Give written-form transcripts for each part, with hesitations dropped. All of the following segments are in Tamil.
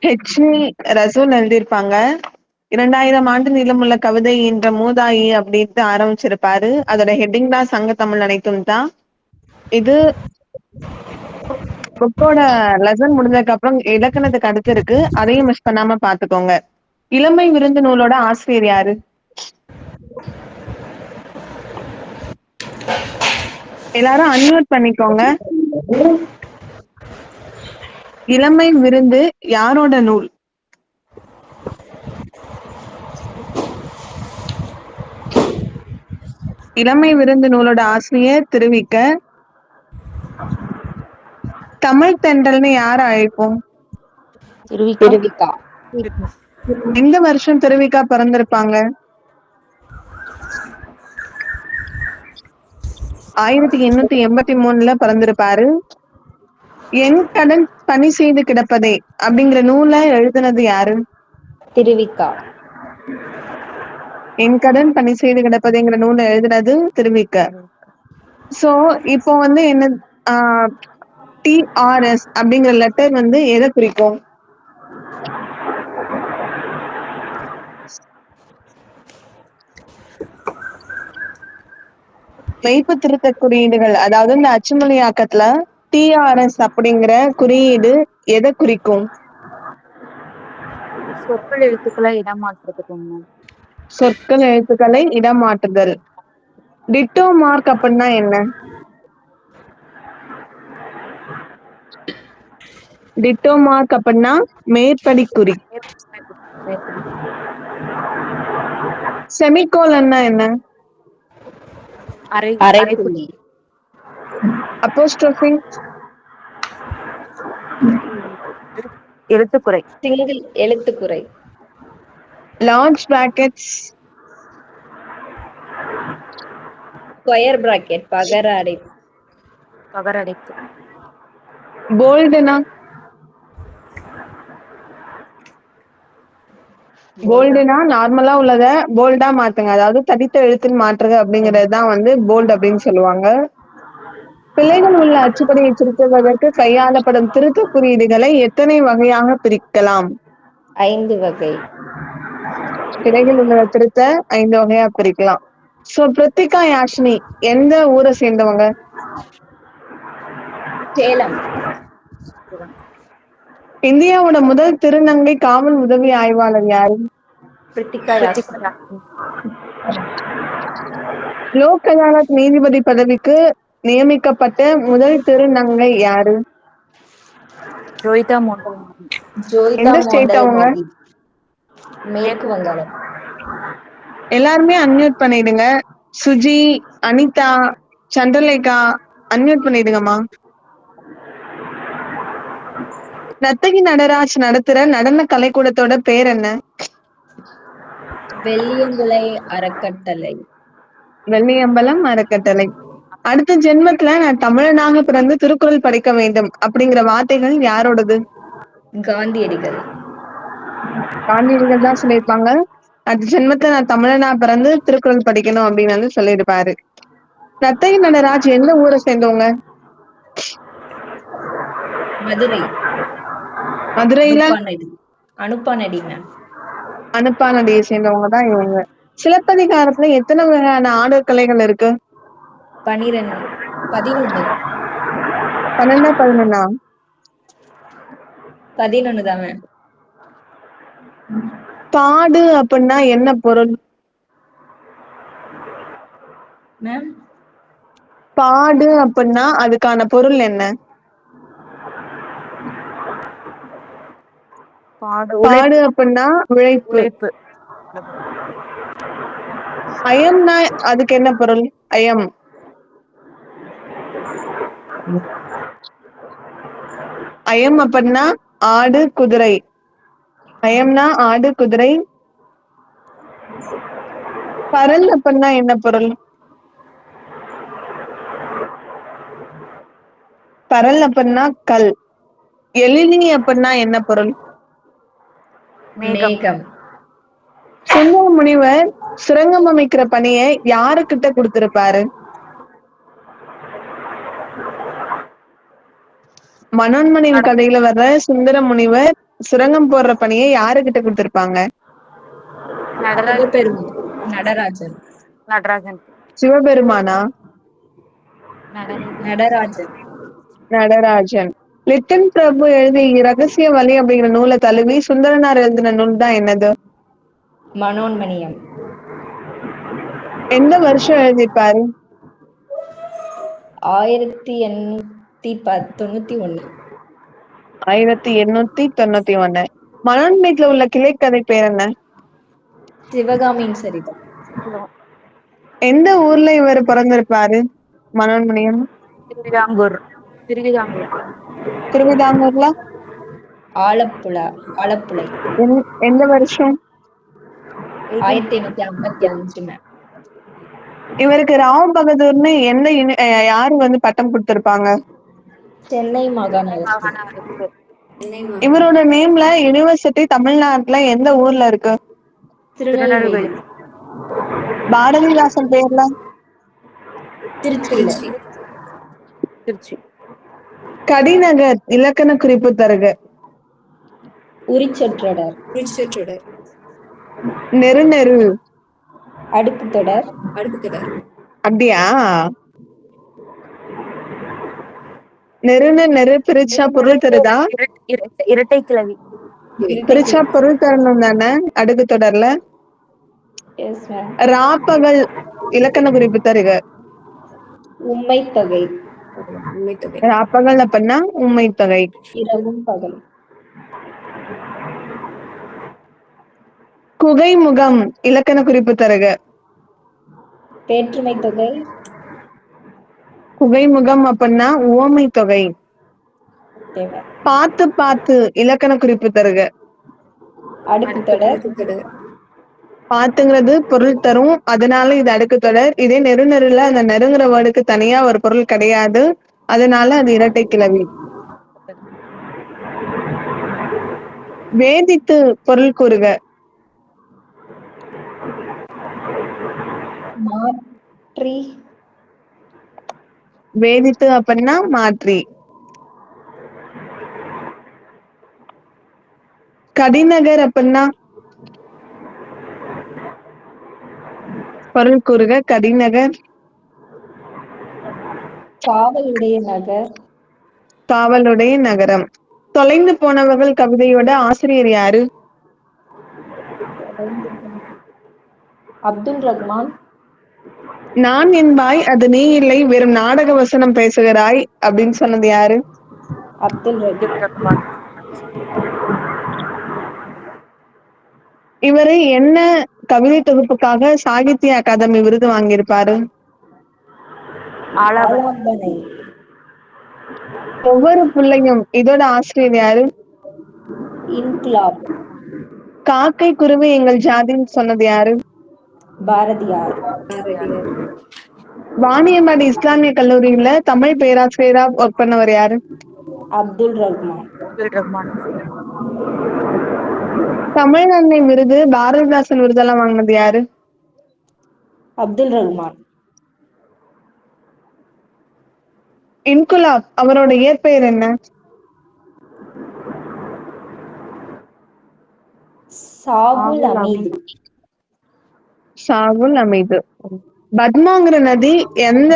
ஹெச்.வி. ரசூல் எழுதியிருப்பாங்க. 2000 ஆண்டு நீளமுள்ள கவிதை என்ற மூதாயி அப்படின்ட்டு ஆரம்பிச்சிருப்பாரு. அதோட ஹெட்டிங் தான் சங்க தமிழ் அனைத்தும் தான். இது புக்கோட லெசன் முடிஞ்சதுக்கு அப்புறம் இலக்கணத்துக்கு அடுத்து இருக்கு. அதையும் மிஸ் பண்ணாம பாத்துக்கோங்க. இளமை விருந்து நூலோட ஆசிரியர் யாரு? எல்லாரும் அன்மியூட் பண்ணிக்கோங்க. இளமை விருந்து யாரோட நூல்? இளமை விருந்து நூலோட ஆசிரியர் திருவிக்க. தமிழ் தென்றல்னு யார அழைப்போம்? திருவிக்கா. எந்த வருஷம் திருவிக்கா பிறந்திருப்பாங்க? 1883ல பிறந்திருப்பாரு. என் கடன் பணி செய்து கிடப்பதே அப்படிங்கிற நூலை எழுதுனது யாரு? திருவிக்கா. என் கடன் பணி செய்து கிடப்பதேங்கிற நூலை எழுதுனது திருவிக்க. சோ இப்போ வந்து என்ன டிஆர்எஸ் அப்படிங்கிற லெட்டர் வந்து எதை குறிக்கும்? மெய்ப்பு திருத்த குறியீடுகள், அதாவது இந்த அச்சுமொழியாக்கத்துல டிஆர்எஸ் அப்படிங்கிற குறியீடு எதை குறிக்கும்? சொற்கள் எழுத்துக்களை இடமாற்றத்துக்குங்க. சொற்கள் எழுத்துக்களை இடமாற்றுதல். டிட்டோ மார்க் அப்படின்னா என்ன? டிட்டோ மார்க் அப்படின்னா மேற்படி குறி. செமிகோலன்னா என்ன? அரைப்புள்ளி. அப்போஸ்ட்ரோபி? எழுத்துக்குறை. சிங்கிள் எழுத்துக்குறை. Large brackets? ஸ்கொயர் பிராக்கெட் பகர அடைப்பு. பகரடைப்பு. போல்டுனா? போல்டுனா நார்மலா உள்ளத போல்டா மாத்துங்க, அதாவது தடித்த எழுத்தில் மாற்றுக அப்படிங்கிறது தான் வந்து போல்ட் அப்படின்னு சொல்லுவாங்க. பிழைகள் உள்ள அச்சுப்படியை திருத்துவதற்கு கையாளப்படும் திருத்த குறியீடுகளை எத்தனை வகையாக பிரிக்கலாம்? 5 வகை. பிழைகள் உள்ள திருத்த 5 வகையா பிரிக்கலாம். சோ பிரித்திகா யாஷினி எந்த ஊரை சேர்ந்தவங்க? சேலம். இந்தியாவோட முதல் திருநங்கை காவல் உதவி ஆய்வாளர் யாரு? பிரித்திகா யாஷினி. லோக் அதாலத் நீதிபதி பதவிக்கு நியமிக்கப்பட்ட முதல் திருநங்கை யாரு? ஜோயிதா மோகன். ஜோயிதா எந்த ஸ்டேட் மோண்டல் அவங்க? மோதி. மேற்கு வங்காளம். எல்லாருமே அன்மியூட் பண்ணிடுங்க. சுஜி, அனிதா, சந்திரலேகா அன்மியூட் பண்ணிடுங்கம்மா. நத்தகி நடராஜ் நடத்துற நடன கலைக்கூடத்தோட பேர் என்ன? வெள்ளியங்குளை அறக்கட்டளை. வெள்ளியம்பலம் அறக்கட்டளை. அடுத்த ஜென்மத்துல நான் தமிழனாக பிறந்து திருக்குறள் படிக்க வேண்டும் அப்படிங்கிற வார்த்தைகள் யாரோடது? காந்தியடிகள். காந்தியடிகள் தான் சொல்லியிருப்பாங்க. அடுத்த ஜென்மத்துல நான் தமிழனா பிறந்து திருக்குறள் படிக்கணும் அப்படின்னு வந்து சொல்லியிருப்பாரு. நத்தகி நடராஜ் எந்த ஊரை சேர்ந்தவங்க? மதுரை. மதுரையில அனுப்பானடி மேம். அனுப்பானடியை சேர்ந்தவங்க தான் இவங்க. சிலப்பதிகாரத்துல எத்தனை வகையான ஆடற்கலைகள் இருக்கு? 11. 11. 12 11? 11 தான் மேம். பாடு அப்படின்னா என்ன பொருள்? மேம் பாடு அப்படின்னா அதுக்கான பொருள் என்ன? பாடு அப்படின்னா உழைப்பு. அயம்னா அதுக்கு என்ன பொருள்? அயம். அயம் அப்படின்னா ஆடு குதிரை. அயம்னா ஆடு குதிரை. பரல் அப்படின்னா என்ன பொருள்? பரல் அப்படின்னா கல். எழினி அப்படின்னா என்ன பொருள்? மேகம். சுந்தர முனிவர் சுரங்கம் அமைக்கிற பணியை யாருக்கிட்ட கொடுத்திருப்பாரு? மனோன்மணியின் கதையில வர்ற சுந்தர முனிவர் சுரங்கம் போடுற பணியை யாருகிட்ட கொடுத்திருப்பாங்க? நடராஜன். சிவபெருமான். நடராஜன். நடராஜன். சிவபெருமானா? நடராஜன். நடராஜன். நடராஜன். லிட்டன் பிரபு எழுதிய ரகசிய வழி அப்படிங்கிற நூலை தழுவி சுந்தரனார் எழுதின நூல் தான் என்னது? மனோன்மணியம். எந்த வருஷம் எழுதியிருப்பாரு? 1891. 1891. மனோன்மணியத்துல உள்ள கிளைக்கதை பேர் என்ன? சிவகாமியின் சரிதம். எந்த ஊர்ல இவர் பிறந்திருப்பாரு? மனோன்மணியம் திருவிதாங்கூர். திருவிதாங்கூர். திருவிதாங்கூர்ல ஆலப்புழை. எந்த வருஷம்? 1855 மேம். இவருக்கு ராவ் பகதூர்னு யாரு வந்து பட்டம் கொடுத்திருப்பாங்க? சென்னை மாகாண அரசு. மாகாண அரசு. இவரோட நேம்ல யுனிவர்சிட்டி தமிழ்நாட்டுல எந்த ஊர்ல இருக்கு? திருநெல்வேலி. பாரதிதாசன் பேர்ல? திருச்சியில. திருச்சி. கடிநகர் இலக்கண குறிப்பு தருக. உரிச்சொற்றொடர். நெரு. அடுக்கு தொடர். அப்படியா? நெரு பிரிச்சா பொருள் தருதா? இரட்டை கிளவி. பிரிச்சா பொருள் தரணும் தானே அடுக்கு தொடர்ல? Yes ma'am. ராப்பகல் இலக்கண குறிப்பு தருக. உம்மை தொகை. ராப்பகல் அப்படின்னா உண்மை தொகை. இரவும் பகல். குகைமுகம் இலக்கண குறிப்பு தருக. வேற்றுமை தொகை. குகைமுகம் அப்படின்னா உவமை தொகை. பாத்து இலக்கண குறிப்பு தருக. அடுக்கு தொடர். பாத்துங்கிறது பொருள் தரும், அதனால இது அடுக்கு தொடர். இதே நெருல அந்த நெருங்குற வேர்டுக்கு தனியா ஒரு பொருள் கிடையாது, அதனால அது இரட்டை கிளவி. வேதித்து பொருள் கூறுக. மாற்றி. வேதித்து அப்படின்னா மாற்றி. கடிநகர் அப்படின்னா பொருள் கூறுக. கடிநகர். காவலுடைய நகர். காவலுடைய நகரம். தொலைந்து போனவர்கள் கவிதையோட ஆசிரியர் யாரு? அப்துல் ரஹ்மான். நான் என்பாய் அது நீ இல்லை, வெறும் நாடக வசனம் பேசுகிறாய் அப்படின்னு சொன்னது யாரு? அப்துல் ரஹ்மான். இவரு என்ன கவிதை தொகுப்புக்காக சாகித்ய அகாதமி விருது வாங்கியிருப்பாரு? ஆலாபனை. ஒவ்வொரு பிள்ளையும் இதோட ஆசிரியர் யாரு? இன்குலாப். காக்கை குருவி எங்கள் ஜாதின்னு சொன்னது யாரு? பாரதியார். வாணியம்பாடி இஸ்லாமிய கல்லூரியில தமிழ் பேராசிரியரா ஒர்க் பண்ணவர் யாரு? அப்துல் ரஹ்மான். தமிழ் அன்னை விருது, பாரதிதாசன் விருதெல்லாம் வாங்கினது யாரு? அப்துல் ரஹ்மான். இன்குலாப் அவரோட இயற்பெயர் என்ன? சாகுல் அமீது. சாகுல் அமீது. பத்மாங்கிற நதி எந்த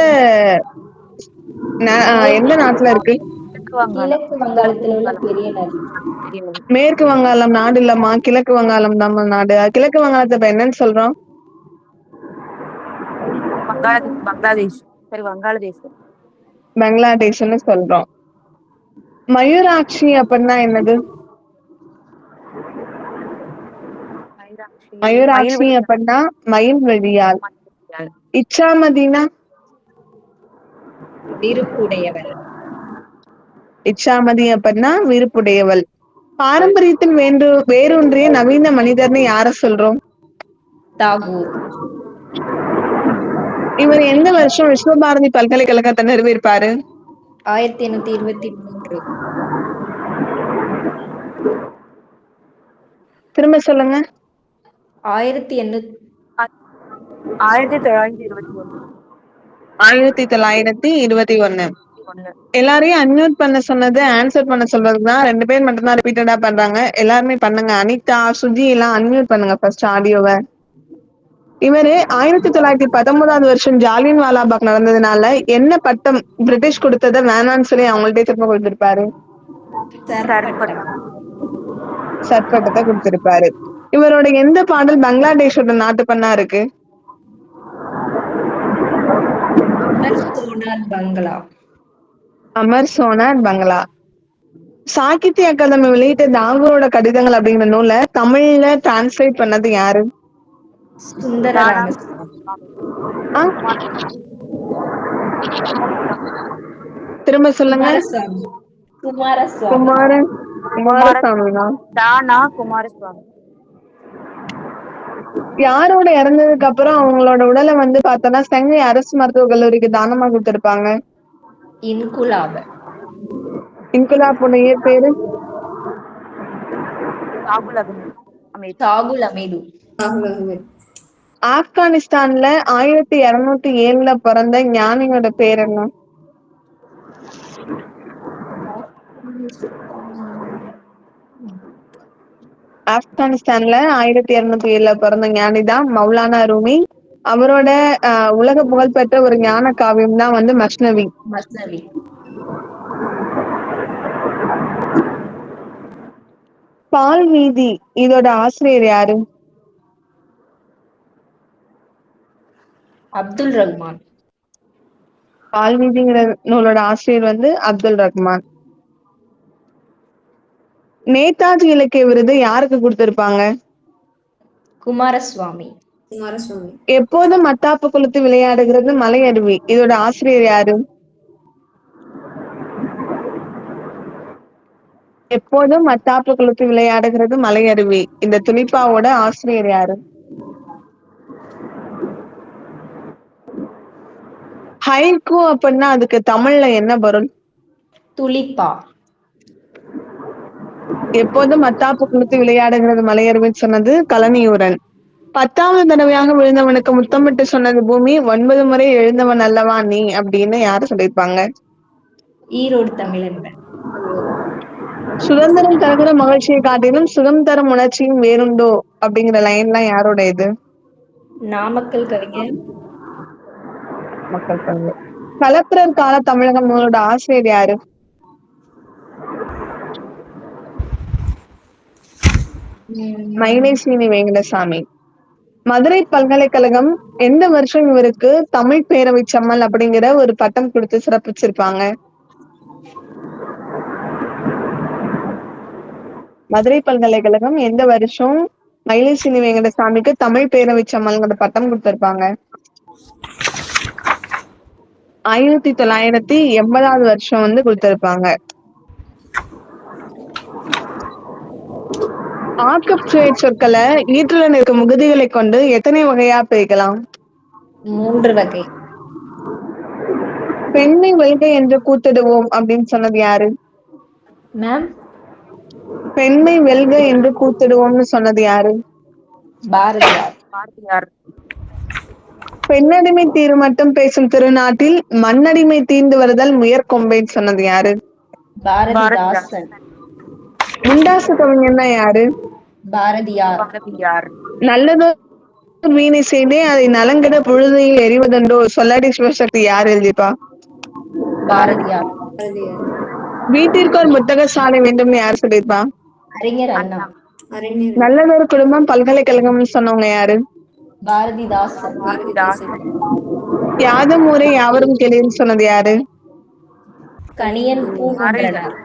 நாட்டுல இருக்கு? கிழக்கு வங்காளத்தில் உள்ள பெரிய நதி. மேற்கு வங்காளம் நாடு இல்லம்மா, கிழக்கு வங்காளம் தான் நாடு. கிழக்கு வங்காளத்தை இப்ப என்னன்னு சொல்றோம்? பங்களாதேஷ். சரி, வங்காளதேசம். பங்களாதேஷ்னு சொல்றோம். மயூராட்சி அப்படின்னா என்னது? மயூராட்சி அப்படின்னா மயில் வெளியால். இச்சாமதினா விருப்புடையவள். இச்சாமதி அப்படின்னா விருப்புடையவள். பாரம்பரியத்தில் வேரூன்றிய நவீன மனிதர்னு யார சொல்றோம்? தாகூர். இவர் எந்த வருஷம் விஸ்வபாரதி பல்கலைக்கழகத்தை நிறுவியிருப்பாரு? 1823. திரும்ப சொல்லுங்க. 1921. 1921. 1921. 1. எல்லாரையும் அன்மியூட் பண்ண சொன்னது ஆன்சர் பண்ண சொல்றதுக்கு தான் 2 பேர் மட்டும் தான் ரிப்பீட்டடா பண்றாங்க. எல்லாருமே பண்ணுங்க. அனிதா, சுஜி எல்லாம் அன்மியூட் பண்ணுங்க ஃபர்ஸ்ட் ஆடியோவ. இவரு 1919வது வருஷம் ஜாலியன் வாலாபாக் நடந்ததுனால என்ன பட்டம் பிரிட்டிஷ் கொடுத்தத வேணான்னு சொல்லி அவங்கள்ட்டே திரும்ப கொடுத்திருப்பாரு? சர்பட்டம். சர்பட்டத்தை கொடுத்திருப்பாரு. இவரோட எந்த பாடல் பங்களாதேஷோட நாட்டு பண்ணா இருக்கு? அமர் சோனார் பங்களா. அமர் சோனார் பங்களா. சாகித்ய அகாதமி வெளியிட்ட தாகூரோட கடிதங்கள் அப்படிங்கிற நூலை தமிழ்ல டிரான்ஸ்லேட் பண்ணது யாரு? சுந்தர தானா ராமசாமி. ஆ? திரும்ப சொல்லுங்க. குமாரசாமி. குமாரசுவாமி. குமாரன் குமாரசாமினா தானா குமாரசுவாமி. யாரோட இறந்ததுக்கு அப்புறம் அவங்களோட உடலை வந்து பார்த்தோன்னா சென்னை அரசு மருத்துவக் கல்லூரிக்கு தானமா கொடுத்திருப்பாங்க? இன்குலாப. இன்குலாபோட இயற்பேரு? சாகுல் அமீது. சாகுல் அமீது. ஆப்கானிஸ்தான்ல 1207ல பிறந்த ஞானியோட பேர் என்ன? ஆப்கானிஸ்தான்ல 1207ல பிறந்த ஞானிதான் மௌலானா ரூமி. அவரோட உலக புகழ்பெற்ற ஒரு ஞான காவியம் தான் வந்து மஸ்னவி. மஸ்னவி. பால் வீதி இதோட ஆசிரியர் யாரு? அப்துல் ரஹ்மான். பால் வீதிங்கிற நூலோட ஆசிரியர் வந்து அப்துல் ரஹ்மான். நேதாஜி இலக்கிய விருது யாருக்கு கொடுத்திருப்பாங்க? குமாரசுவாமி. எப்போதும் மத்தாப்பு கொளுத்து விளையாடுகிறது மலை அருவி இதோட ஆசிரியர் யாரு? எப்போதும் மத்தாப்பு கொளுத்து விளையாடுகிறது மலை அருவி இந்த துணிப்பாவோட ஆசிரியர் யாரு? ஹைக்கூ அப்படின்னா அதுக்கு தமிழ்ல என்ன பொருள்? துலிப்பா. எப்போதும் மத்தாப்பு கொளுத்து விளையாடுகிறது மலையருவின்னு சொன்னது கலனியூரன். 10வது தடவையாக விழுந்தவனுக்கு முத்தமிட்டு சொன்னது பூமி 9 முறை எழுந்தவன் அல்லவா நீ அப்படின்னு யாரு சொல்லியிருப்பாங்க? ஈரோடு தமிழன்பன். சுதந்திரம் தருகிற மகிழ்ச்சியை காட்டிலும் சுகம் தரும் உணர்ச்சியும் வேறுண்டோ அப்படிங்கிற லைன்லாம் யாரோட இது? நாமக்கல் கவிஞர். மக்கள் பங்கு. கலப்பிரர் கால தமிழகம் நூலோட ஆசிரியர் யாரு? மயிலை சீனி வேங்கடசாமி. மதுரை பல்கலைக்கழகம் எந்த வருஷம் இவருக்கு தமிழ் பேரவை செம்மல் அப்படிங்கிற ஒரு பட்டம் கொடுத்து சிறப்பிச்சிருப்பாங்க? மதுரை பல்கலைக்கழகம் எந்த வருஷம் மயிலை சீனி வெங்கடசாமிக்கு தமிழ் பேரவை செம்மல்ங்கிற பட்டம் கொடுத்திருப்பாங்க? 1980வது வருஷம் வந்து கொடுத்திருப்பாங்க. ஆக்கப் சுய சொற்களை ஈற்றுடன் இருக்கும் முகதிகளை கொண்டு எத்தனை வகையா பிரிக்கலாம்? 3 வகை. பெண்மை வெல்க என்று கூத்திடுவோம் அப்படின்னு சொன்னது யாரு? மேம். பெண்மை வெல்க என்று கூத்திடுவோம்னு சொன்னது யாரு? பாரதியார். பாரதியார். பெண்ணடிமை தீரு மட்டும் பேசும் திருநாட்டில் மண்ணடிமை தீர்ந்து வருதல் முயற்கொம்பேன்னு சொன்னது யாரு? பாரதிதாசன். முண்டாசு கவிஞன்னா யாரு? பாரதியார். பாரதியார். நல்லதோர் வீணை செய்தே அதை நலங்கிட பொழுதையில் எறிவதுண்டோ சொல்லடி சிவசக்தி யார் எழுதிப்பா? பாரதியார். வீட்டிற்கு ஒரு புத்தக சாலை வேண்டும் யார் சொல்லியிருப்பா? அறிஞர் அண்ணா. நல்லதொரு குடும்பம் பல்கலைக்கழகம்னு சொன்னவங்க யாரு? பாரதிதாசன். பாரதிதாசன். யாதும் ஊரே யாவரும் கேளீர்னு சொன்னது யாரு? கணியன் பூங்குன்றனார்.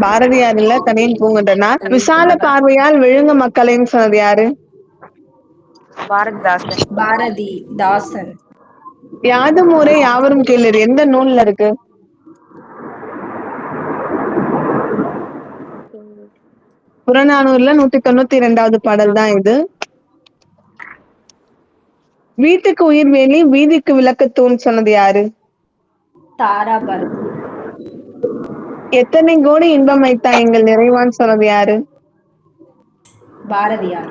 பாரதியார் இல்ல, கணியன் பூங்குன்றனார். விசால பார்வையால் விழுங்க மக்களேன்னு சொன்னது யாரு? பாரதிதாசன். பாரதிதாசன். யாதும் ஊரே யாவரும் கேளீர் எந்த நூல்ல இருக்கு? புறநானூறுல 192வது பாடல் தான் இது. வீட்டுக்கு உயிர் வேலி வீதிக்கு விளக்கத்தூண் சொன்னது யாரு? தாராபுரம். எத்தனை கோடி இன்பம் வைத்தா எங்கள் நிறைவான்னு சொன்னது யாரு? பாரதியார்.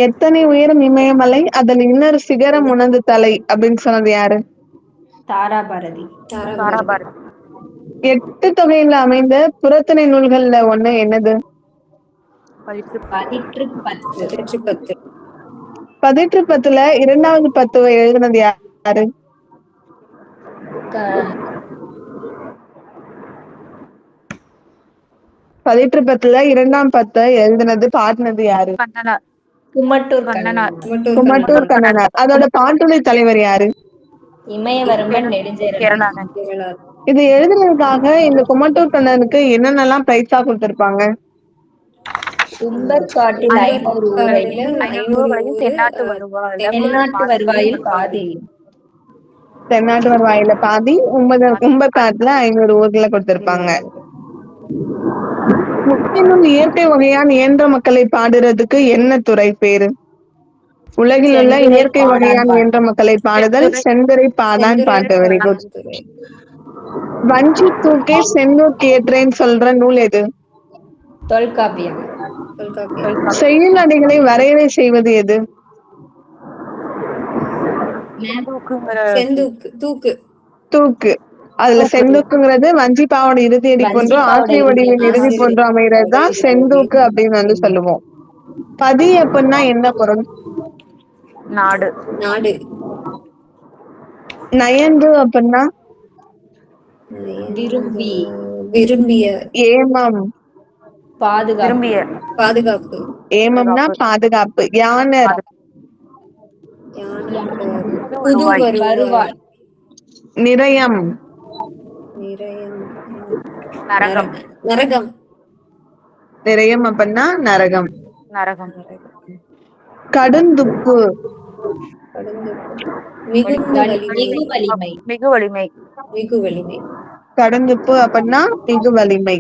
எத்தனை உயரம் இமயமலை அதில் இன்னொரு சிகரம் உணர்ந்து தலை அப்படின்னு சொன்னது யாரு? தாராபாரதி. தாராபாரதி. 8 தொகையில அமைந்த புறத்திணை நூல்கள்ல ஒண்ணு என்னது? பதிற்று பதிற்று 10. பதிற்று 10ல 2வது 10 எழுதுனது யாரு? க- பதிற்று 10ல 2ஆம் 10 எழுதுனது பாடினது யாரு? கண்ணனார். குமட்டூர் கண்ணனார். குமட்டூர் கண்ணனார். அதோட பாட்டுடை தலைவர் யாரு? இமயவரம்பன் நெடுஞ்சேரலாதன். கேரளாதன். இது எழுதுனதுக்காக இந்த குமட்டூர் கண்ணனுக்கு என்னென்னலாம் பிரைஸா கொடுத்திருப்பாங்க? தும்பர் காட்டில் 500 ஊரையும் 500 வரையும் தென்னாட்டு வருவாயில தென்னாட்டு வருவாயில் பாதியும். தென்னாட்டு வருவாயில பாதி, கும்பக்காட்டுல 500 ஊர்ல கொடுத்திருப்பாங்க. முற்றிலும் இயற்கை வகையான் இயன்ற மக்களை பாடுறதுக்கு என்ன துறை பேரு? உலகில் உள்ள செந்துறை இயற்கை பாடான் வகையான் பாட்டு. இயன்ற மக்களை பாடுதல் செந்துறை பாடான் பாட்டு. Very good. வஞ்சி தூக்கே செந்தூர் ஏற்றேன்னு சொல்ற நூல் எது? தொல்காப்பியம். செய்யுள் அடிகளை வரையறை செய்வது எது? தூக்கு. அதுல செந்தூக்குங்கிறது வஞ்சி பாவோட இறுதி அடி போன்றோ ஆசிரிய வடிவின் இறுதி போன்றோ அமைகிறதுதான் செந்தூக்கு அப்படின்னு வந்து சொல்லுவோம். பதி அப்படின்னா என்ன பொருள்? நாடு. நயந்து அப்படின்னா விரும்பிய ஏமம். பாதுகாப்பு. ஏமம்னா பாதுகாப்பு. யானர் வருவாய். நிரயம். நரகம். நிரயம் அப்படின்னா நரகம். கடுந்துப்பு. மிகு வலிமை. கடுந்துப்பு அப்படின்னா மிகு வலிமை.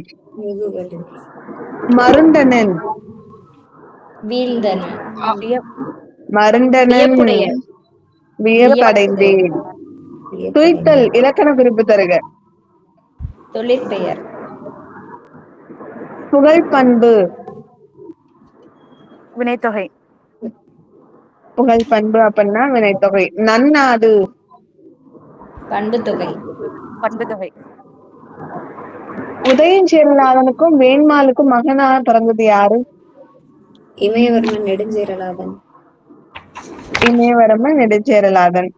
மருண்டனன். வீழ்ந்தனன். மருண்டனன் வியப்படைந்தேன். துய்த்தல் இலக்கண குறிப்பு தருக. தொழிற்பெயர். புகழ் பண்பு. வினைத்தொகை. புகழ் பண்பு அப்படின்னா வினைத்தொகை. நன்னாடு. பண்புத்தொகை. உதயஞ்சேரலாதனுக்கும் வேண்மாளுக்கும் மகனா பிறந்தது யாரு? இமயவரம்பன் நெடுஞ்சேரலாதன். இமயவரம்பன் நெடுஞ்சேரலாதன்.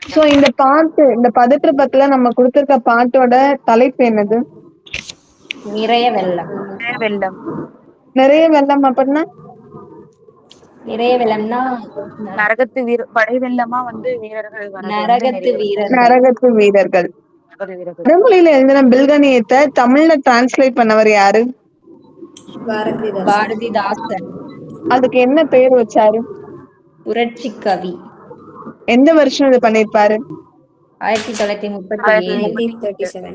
சோ இந்த பாட்டு, இந்த பதிற்று 10ல நம்ம கொடுத்திருக்க பாட்டோட தலைப்பு என்னது? நிறைய வெள்ளம். நிறைய வெள்ளம் அப்படின்னா நிறைய வெள்ளம்னா நரகத்து படை வெள்ளமா வந்து வீரர்கள் நரகத்து வீரர்கள். வடமொழியில எழுதின பில்கணியத்தை தமிழ்ல டிரான்ஸ்லேட் பண்ணவர் யாரு? பாரதிதாசன். அதுக்கு என்ன பேர் வச்சாரு? புரட்சி கவி. எந்த வருஷம் இது பண்ணிருப்பாரு? 1937.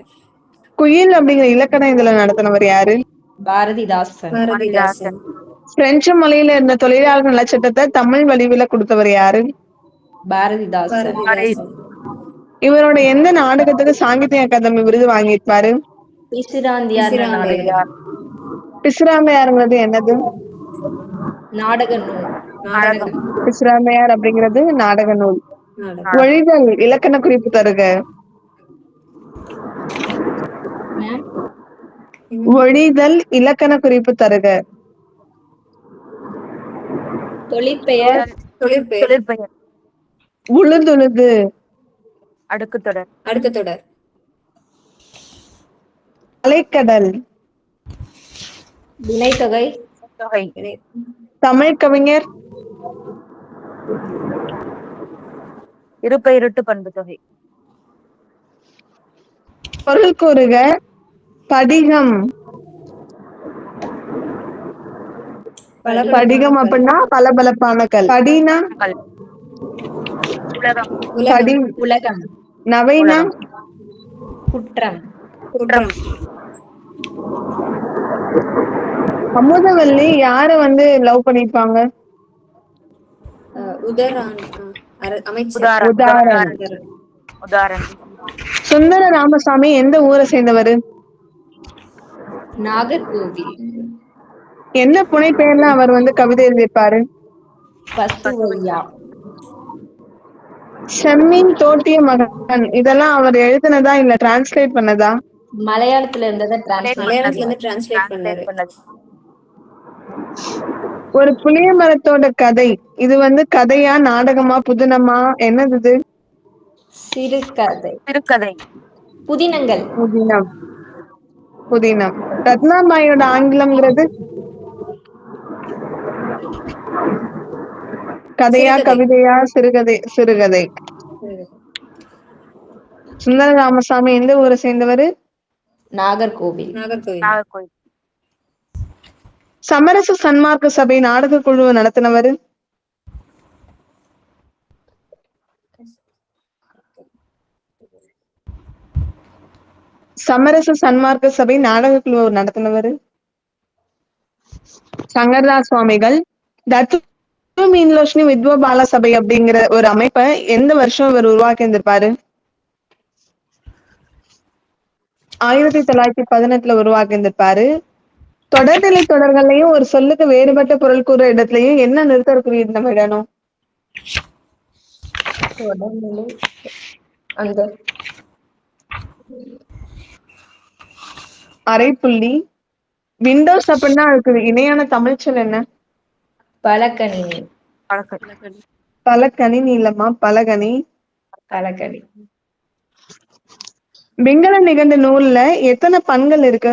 குயில் அப்படிங்கிற இலக்கணம் இதுல நடத்தினவர் யாரு? பாரதிதாசன். பிரெஞ்சு மொழியில இருந்த தொழிலாளர் நலச்சட்டத்தை தமிழ் வடிவில கொடுத்தவர் யாரு? பாரதிதாசன். இவரோட எந்த நாடகத்துக்கு சாகித்ய அகாதமி விருது வாங்கியிருப்பாரு? பிசிராந்தையாருங்கிறது என்னது? நாடக நூல். பிசிராந்தையார் அப்படிங்கிறது நாடக நூல். ஒழிதல் இலக்கண குறிப்பு தருக. ஒழிதல் இலக்கண குறிப்பு தருக. தொழிற்பெயர். உழுதுழுது. அடுக்கு தொடர். அலைக்கடல். வினைத்தொகை. தமிழ் கவிஞர். இருபெயரிட்டு பண்பு தொகை. பொருள் கூறுக. படிகம். படிகம் அப்படின்னா பளபளப்பான கல். படினா படி. உலகம். நவைனா குற்றம். அமுதவல்லி யார வந்து லவ் பண்ணிருப்பாங்க? உதாரணம். சுந்தர ராமசாமி எந்த ஊரை சேர்ந்தவர்? நாகர்கோவில். என்ன புனை பெயர்ல அவர் வந்து கவிதை எழுதியிருப்பாரு? பசுவையா. செம்மீன் தோட்டிய மகன் இதெல்லாம் அவர் எழுதுனதா இல்ல டிரான்ஸ்லேட் பண்ணதா? மலையாளத்துல இருந்ததை மலையாளத்துல டிரான்ஸ்லேட் இருந்து டிரான்ஸ்லேட் பண்ணது. ஒரு புளிய மரத்தோட கதை. இது வந்து கதையா, நாடகமா, புதினமா, என்னது இது? சிறுகதை. சிறுகதை. புதினங்கள். புதினம். புதினம். ரத்னாபாயோட ஆங்கிலம்ங்கிறது கதையா, கவிதையா, சிறுகதை? சிறுகதை. சுந்தர ராமசாமி எந்த ஊரை சேர்ந்தவரு? நாகர்கோவில். நாகர்கோவில். சமரச சன்மார்க்க சபை நாடக குழுவை நடத்தினவரு? சமரச சன்மார்க்க சபை நாடக குழுவை நடத்தினவரு? சங்கரதாஸ் சுவாமிகள். தத்து மீன்லோஷ்னி வித்வ பால சபை அப்படிங்கிற ஒரு அமைப்பை எந்த வருஷம் இவர் உருவாக்கி இருந்திருப்பாரு? 1918 உருவாக்கி இருந்திருப்பாரு. தொடர்நிலை தொடர்கள்லயும் ஒரு சொல்லுக்கு வேறுபட்ட பொருள் கூற இடத்துலயும் என்ன நிறுத்தற் குறியீடு நம்ம இடணும்? தொடர்நிலை. அந்த அரைப்புள்ளி. விண்டோஸ் அப்படின்னா அதுக்கு இணையான தமிழ் சொல் என்ன? பலகணினி. பலகணினி இல்லம்மா, பலகணி. பலகணி. பிங்கள நிகண்டு நூல்ல எத்தனை பண்கள் இருக்கு?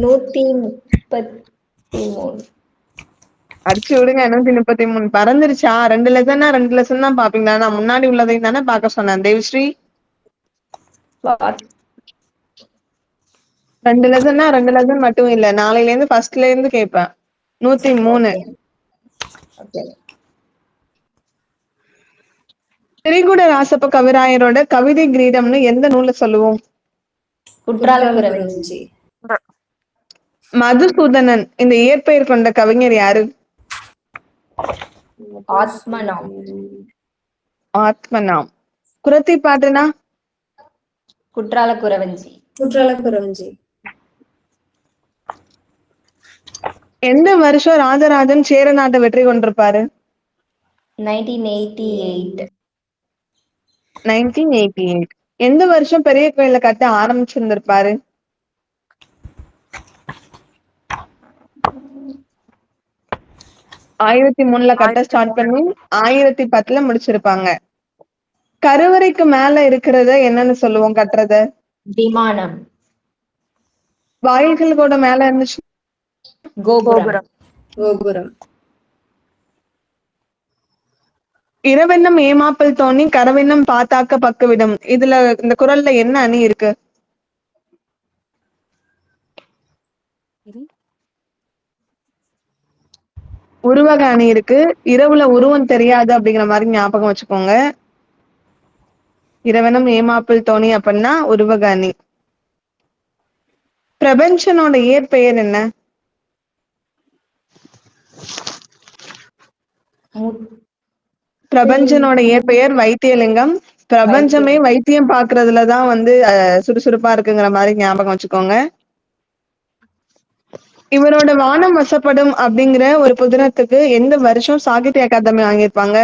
133. அடிச்சு விடுங்க. 133 பறந்துருச்சா? 2 லெசன்னா 2 லெசன் தான் பாப்பீங்களா? நான் முன்னாடி உள்ளதையும் தானே பார்க்க சொன்னேன். தேவஸ்ரீ 2 லெசன்னா 2 லெசன் மட்டும் இல்ல, நாளையில இருந்து ஃபர்ஸ்ட்ல இருந்து கேட்பேன். 103. திரிகுட ராசப்ப கவிராயரோட கவிதை கிரீடம்னு எந்த நூல்ல சொல்லுவோம்? குற்றாலக்குறவஞ்சி. மதுசூதனன் இந்த இயற்பெயர் கொண்ட கவிஞர் யாரு? ஆத்மனாம். ஆத்மனாம். குறத்தி பாட்டுனா? குற்றாலக்குறவஞ்சி. எந்த வருஷம் ராஜராஜன் சேர நாட்டை வெற்றி கொண்டிருப்பாரு? 1988. 1988. எந்த வருஷம் பெரிய கோயில கட்ட ஆரம்பிச்சிருந்திருப்பாரு? 1003 கட்ட ஸ்டார்ட் பண்ணி 1010 முடிச்சிருப்பாங்க. கருவறைக்கு மேல இருக்கிறத என்னன்னு சொல்லுவோம் கட்டுறத? விமானம். வாயில்கள் கூட மேல இருந்துச்சு கோபுரம். இரவெண்ணம் ஏமாப்பல் தோணி கரவெண்ணம் பாத்தாக்க பக்குவிடம். இதுல இந்த குறள்ல என்ன அணி இருக்கு? உருவக அணி இருக்கு. இரவுல உருவம் தெரியாது அப்படிங்கிற மாதிரி ஞாபகம் வச்சுக்கோங்க. இரவெண்ணம் ஏமாப்பல் தோணி அப்படின்னா உருவக அணி. பிரபஞ்சனோட இயற்பெயர் என்ன? பிரபஞ்சனோட இயற்பெயர் வைத்தியலிங்கம். பிரபஞ்சமே வைத்தியம் பாக்குறதுலதான் வந்து சுறுசுறுப்பா இருக்குங்கிற மாதிரி ஞாபகம் வச்சுக்கோங்க. இவரோட வானம் வசப்படும் அப்படிங்கிற ஒரு புதினத்துக்கு எந்த வருஷம் சாகித்ய அகாதமி வாங்கியிருப்பாங்க?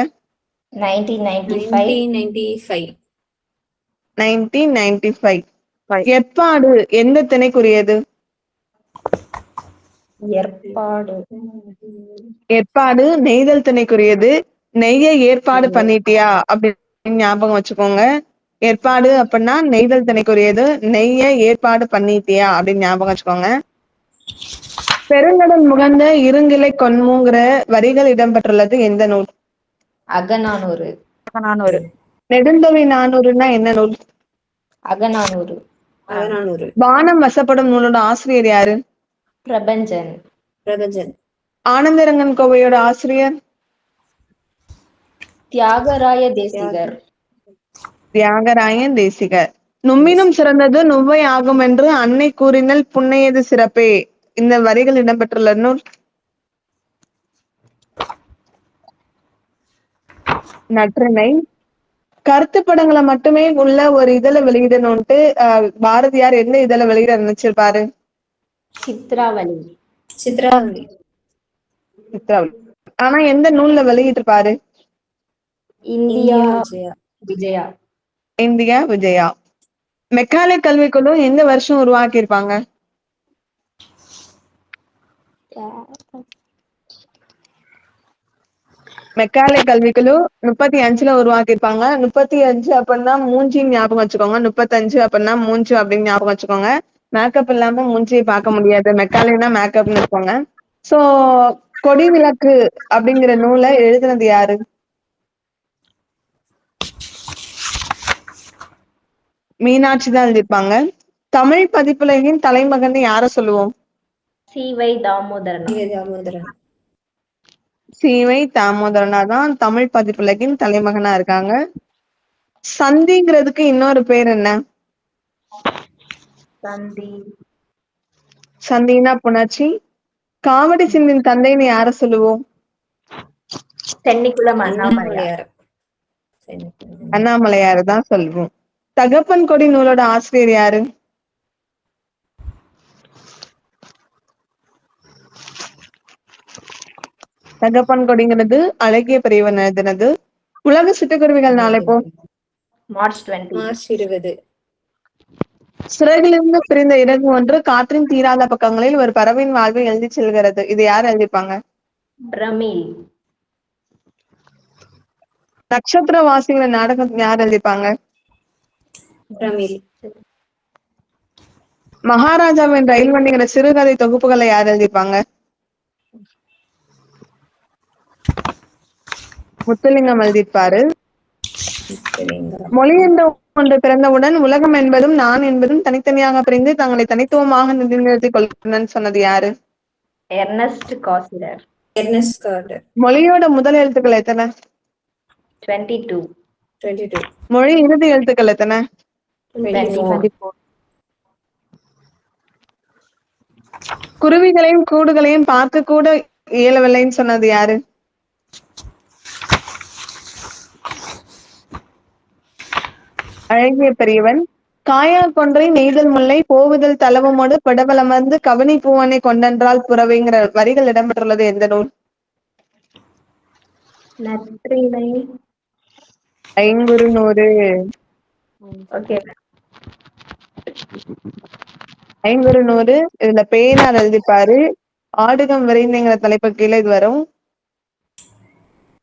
1995. எற்பாடு எந்த திணைக்குரியது? ஏற்பாடு நெய்தல் திணைக்குரியது. நெய்ய ஏற்பாடு பண்ணிட்டியா அப்படின்னு ஞாபகம் வச்சுக்கோங்க. ஏற்பாடு அப்படின்னா நெய்தல் திணைக்குரியது. நெய்ய ஏற்பாடு பண்ணிட்டியா அப்படின்னு ஞாபகம் வச்சுக்கோங்க. பெருங்கடல் முகந்த இருங்கிலை கொன்முங்கிற வரிகள் இடம்பெற்றுள்ளது எந்த நூல்? அகநானூறு. நெடுந்தொகை நானூறுன்னா என்ன நூல்? அகநானூறு. வானம் வசப்படும் நூலோட ஆசிரியர் யாரு? பிரபஞ்சன். ஆனந்தரங்கன் கோவையோட ஆசிரியர்? தியாகராயன் தேசிகர். நும்மினும் சிறந்தது நுவ்வை ஆகும் என்று அன்னை கூறினல் புன்னையது சிறப்பே. இந்த வரிகள் இடம்பெற்றுள்ள நூல்? நற்றிணை. கருத்து படங்களை மட்டுமே உள்ள ஒரு இதழ வெளியிடணும்ட்டு பாரதியார் எந்த இதழ வெளியிட நினைச்சிருப்பாரு? சித்ராவளி. ஆனா எந்த நூல்ல வெளியிட்டிருப்பாரு? India Vijaya. India Vijaya. Macaulay கல்விக்குழு எந்த வருஷம் உருவாக்கியிருப்பாங்க? மெக்காலே கல்விக்குழு 35ல உருவாக்கியிருப்பாங்க. 35 அப்படின்னா மூஞ்சின்னு ஞாபகம் வச்சுக்கோங்க. 35 அப்படின்னா மூஞ்சு அப்படின்னு ஞாபகம் வச்சுக்கோங்க. மேக்கப் இல்லாம மூஞ்சியை பார்க்க முடியாது. மெக்காலேனா மேக்கப்னு இருக்கோங்க. சோ கொடி விளக்கு அப்படிங்கிற நூலை எழுதுனது யாரு? மீனாட்சி தான் எழுதியிருப்பாங்க. தமிழ் பதிப்புலகின் தலைமகன் யார சொல்லுவோம்? சி.வை. தாமோதரன். சி.வை. தாமோதரனா தான் தமிழ் பதிப்புலகின் தலைமகனா இருக்காங்க. சந்திங்கிறதுக்கு இன்னொரு பேர் என்ன? சந்தி. சந்தினா புணர்ச்சி. காவடி சிந்தின் தந்தைன்னு யார சொல்லுவோம்? சென்னிக்குளம் அண்ணாமலையார். அண்ணாமலையார் தான் சொல்லுவோம். தகப்பன் கொடி நூலோட ஆசிரியர் யாரு? தகப்பன் கொடிங்கிறது அழகிய பெரியவன் எழுதினது. உலக சிட்டுக்குருவிகள் நாள் எப்போ? மார்ச் 20. சிறகிலிருந்து பிரிந்த இறகு ஒன்று காற்றின் தீராத பக்கங்களில் ஒரு பறவையின் வாழ்வை எழுதி செல்கிறது. இது யார் எழுதிப்பாங்க? பிரமிழ். நட்சத்திர வாசிகள நாடகம் யார் எழுதிப்பாங்க? பிரமிழ். மகாராஜாவின் ரயில் வண்டிங்கிற சிறுகதை தொகுப்புகளை யார் எழுதிப்பாங்க? முத்துலிங்கம் எழுதிப்பாரு. மொழி என்ற ஒன்று பிறந்தவுடன் உலகம் என்பதும் நான் என்பதும் தனித்தனியாக பிரிந்து தங்களை தனித்துவமாக நிலைநிறுத்திக் கொள்கின்றன சொன்னது யாரு? எர்னஸ்ட் காசிலர். மொழியோட முதல் எழுத்துக்கள் எத்தனை? 22. மொழி இறுதி எழுத்துக்கள் எத்தனை? 24. குருவிகளையும் கூடுகளையும் பார்க்க கூட இயலவில்லைன்னு சொன்னது யாரு? அழகிய பெரியவன். காயா கொன்றை நெய்தல் முல்லை போவுதல் தளவமோடு படவலமர்ந்து கவனி பூவனை கொண்டன்றால் புறவைங்கிற வரிகள் இடம்பெற்றுள்ளது எந்த நூல்? நற்றிணை. ஐங்குறுநூறு. ஓகே. ஐங்குறுநூறு. இதுல பேனார் எழுதிப்பாரு. ஆடுகம் விரைந்துங்கிற தலைப்பு கீழே இது வரும்.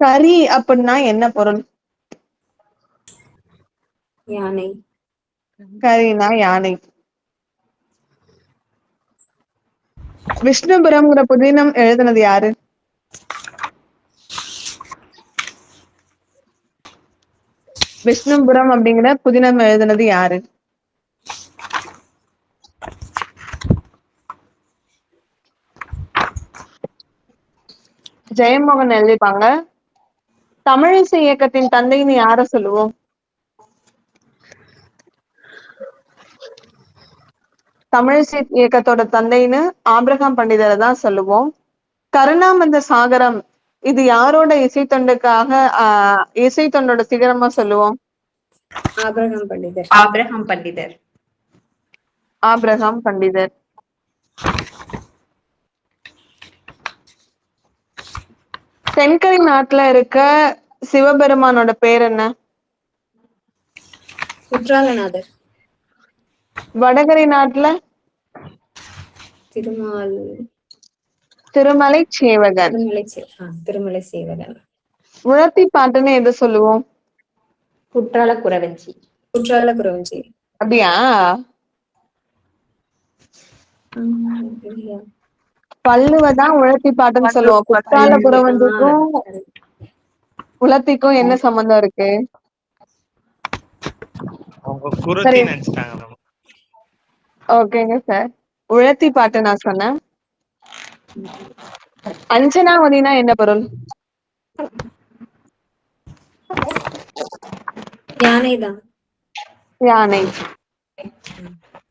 கரி அப்படின்னா என்ன பொருள்? யானை. கரினா யானை. விஷ்ணுபுரம்ங்கிற புதினம் எழுதுனது யாரு? விஷ்ணுபுரம் அப்படிங்கிற புதினம் எழுதுனது யாரு? ஜெயமோகன் எழுதிப்பாங்க. தமிழிசை இயக்கத்தின் தந்தைன்னு யார சொல்லுவோம்? தமிழிசை இயக்கத்தோட தந்தைன்னு ஆபிரகாம் பண்டிதரை தான் சொல்லுவோம். கருணாமந்த சாகரம் இது யாரோட இசைத்தொண்டுக்காக இசைத்தொண்டோட சிகரமா சொல்லுவோம்? ஆபிரகாம் பண்டிதர். ஆபிரகாம் பண்டிதர். தென்கரை நாட்டுல இருக்க சிவபெருமானோட பேர் என்ன? குற்றாலநாதர். வடகரை நாட்டுல திருமலை சேவகன். திருமலை சேவகன். உழத்தி பாட்டுன்னு எது சொல்லுவோம்? குற்றால குறவஞ்சி. அப்படியா? பல்லுவதான் உழத்தி பாட்டுன்னு சொல்லுவோம். குற்றால குறவஞ்சிக்கும் உலத்திக்கும் என்ன சம்பந்தம் இருக்கு? சரி, ஓகேங்க சார். உழத்தி பாட்டு நான் சொன்னேன். அஞ்சனாவதினா என்ன பொருள்? யானை.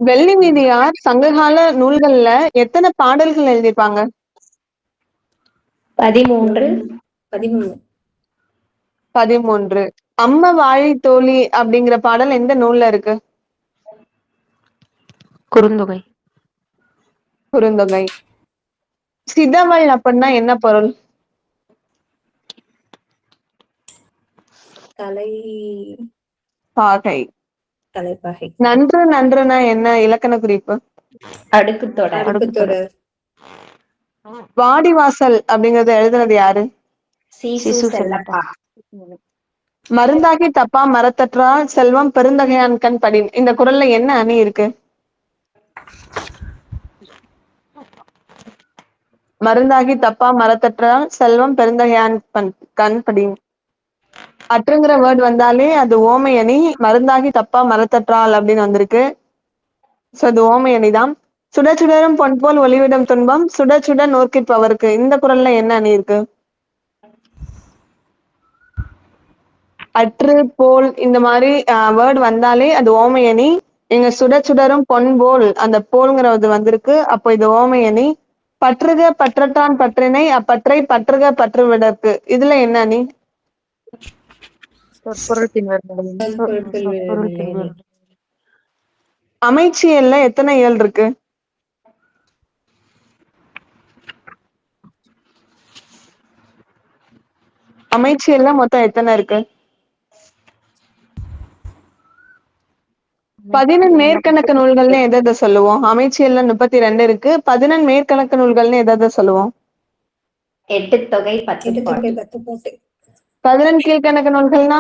வெள்ளி மீதியார் சங்ககால நூல்கள்ல எத்தனை பாடல்கள் எழுதியிருப்பாங்க? 13. அம்ம வாழை தோழி அப்படிங்கிற பாடல் எந்த நூல்ல இருக்கு? குறுந்தொகை. சிதவல் அப்படின்னா என்ன பொருள்? தலை பாகை. தலைப்பகை. நன்று நன்றுனா என்ன இலக்கண குறிப்பு? அடுக்குத்தொடர். அடுக்குத்தொடர். வாடிவாசல் அப்படிங்கறத எழுதுனது யாரு? சீசு செல்லப்பா. மருந்தாகி தப்பா மரத்தற்றால் செல்வம் பெருந்தகையான் கண் படின். இந்த குறள்ல என்ன அணி இருக்கு? மருந்தாகி தப்பா மரத்தற்றால் செல்வம் பெருந்தகையான் கண் படின். அற்றுங்கிற வேர்ட் வந்தாலே அது ஓமை அணி. மருந்தாகி தப்பா மரத்தற்றால் அப்படின்னு வந்திருக்கு. சோ அது ஓமை அணிதான். சுட சுடரும் பொன் போல் ஒளிவிடும் துன்பம் சுட சுட நோக்கிற்பவருக்கு. இந்த குறள்ல என்ன அணி இருக்கு? அற்று போல் இந்த மாதிரி வேர்டு வந்தாலே அது ஓமை அணி. இங்க சுட சுடரும் பொன் போல் அந்த போல்ங்கிறது வந்திருக்கு. அப்போ இது ஓமை அணி. பற்றுக பற்றட்டான் பற்றினை அப்பற்றை பற்றுக பற்றுவிடற்கு. இதுல என்ன அணி? சொற்பொருள் பின்வரும் சொற்பொருள் பின்வரும். அமைச்சியல்ல எத்தனை இயல் இருக்கு? அமைச்சியல்ல மொத்தம் எத்தனை இருக்கு? 11 மேற்கணக்கு நூல்கள்னு எதை சொல்லுவோம்? அமைச்சியல்ல 32 இருக்கு. 11 மேற்கணக்கு நூல்கள்னு எதை சொல்லுவோம்? 8 தொகை 10 பாட்டு. 11 கீழ்கணக்கு நூல்கள்னா?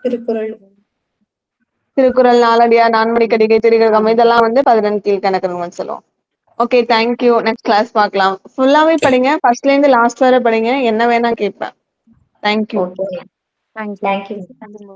திருக்குறள். திருக்குறள், நாலடியார், நான்மணி கடிகை, திரிகடுகம் இதெல்லாம் வந்து 11 கீழ்கணக்கு நூல்கள் சொல்லுவோம். Okay, thank you. நெக்ஸ்ட் கிளாஸ் பார்க்கலாம். ஃபுல்லாவே படிங்க. ஃபர்ஸ்ட்ல இருந்து லாஸ்ட் வரை படிங்க. என்ன வேணா கேட்பேன். தேங்க்யூ. ஓகே. தேங்க்யூ. தேங்க்யூ.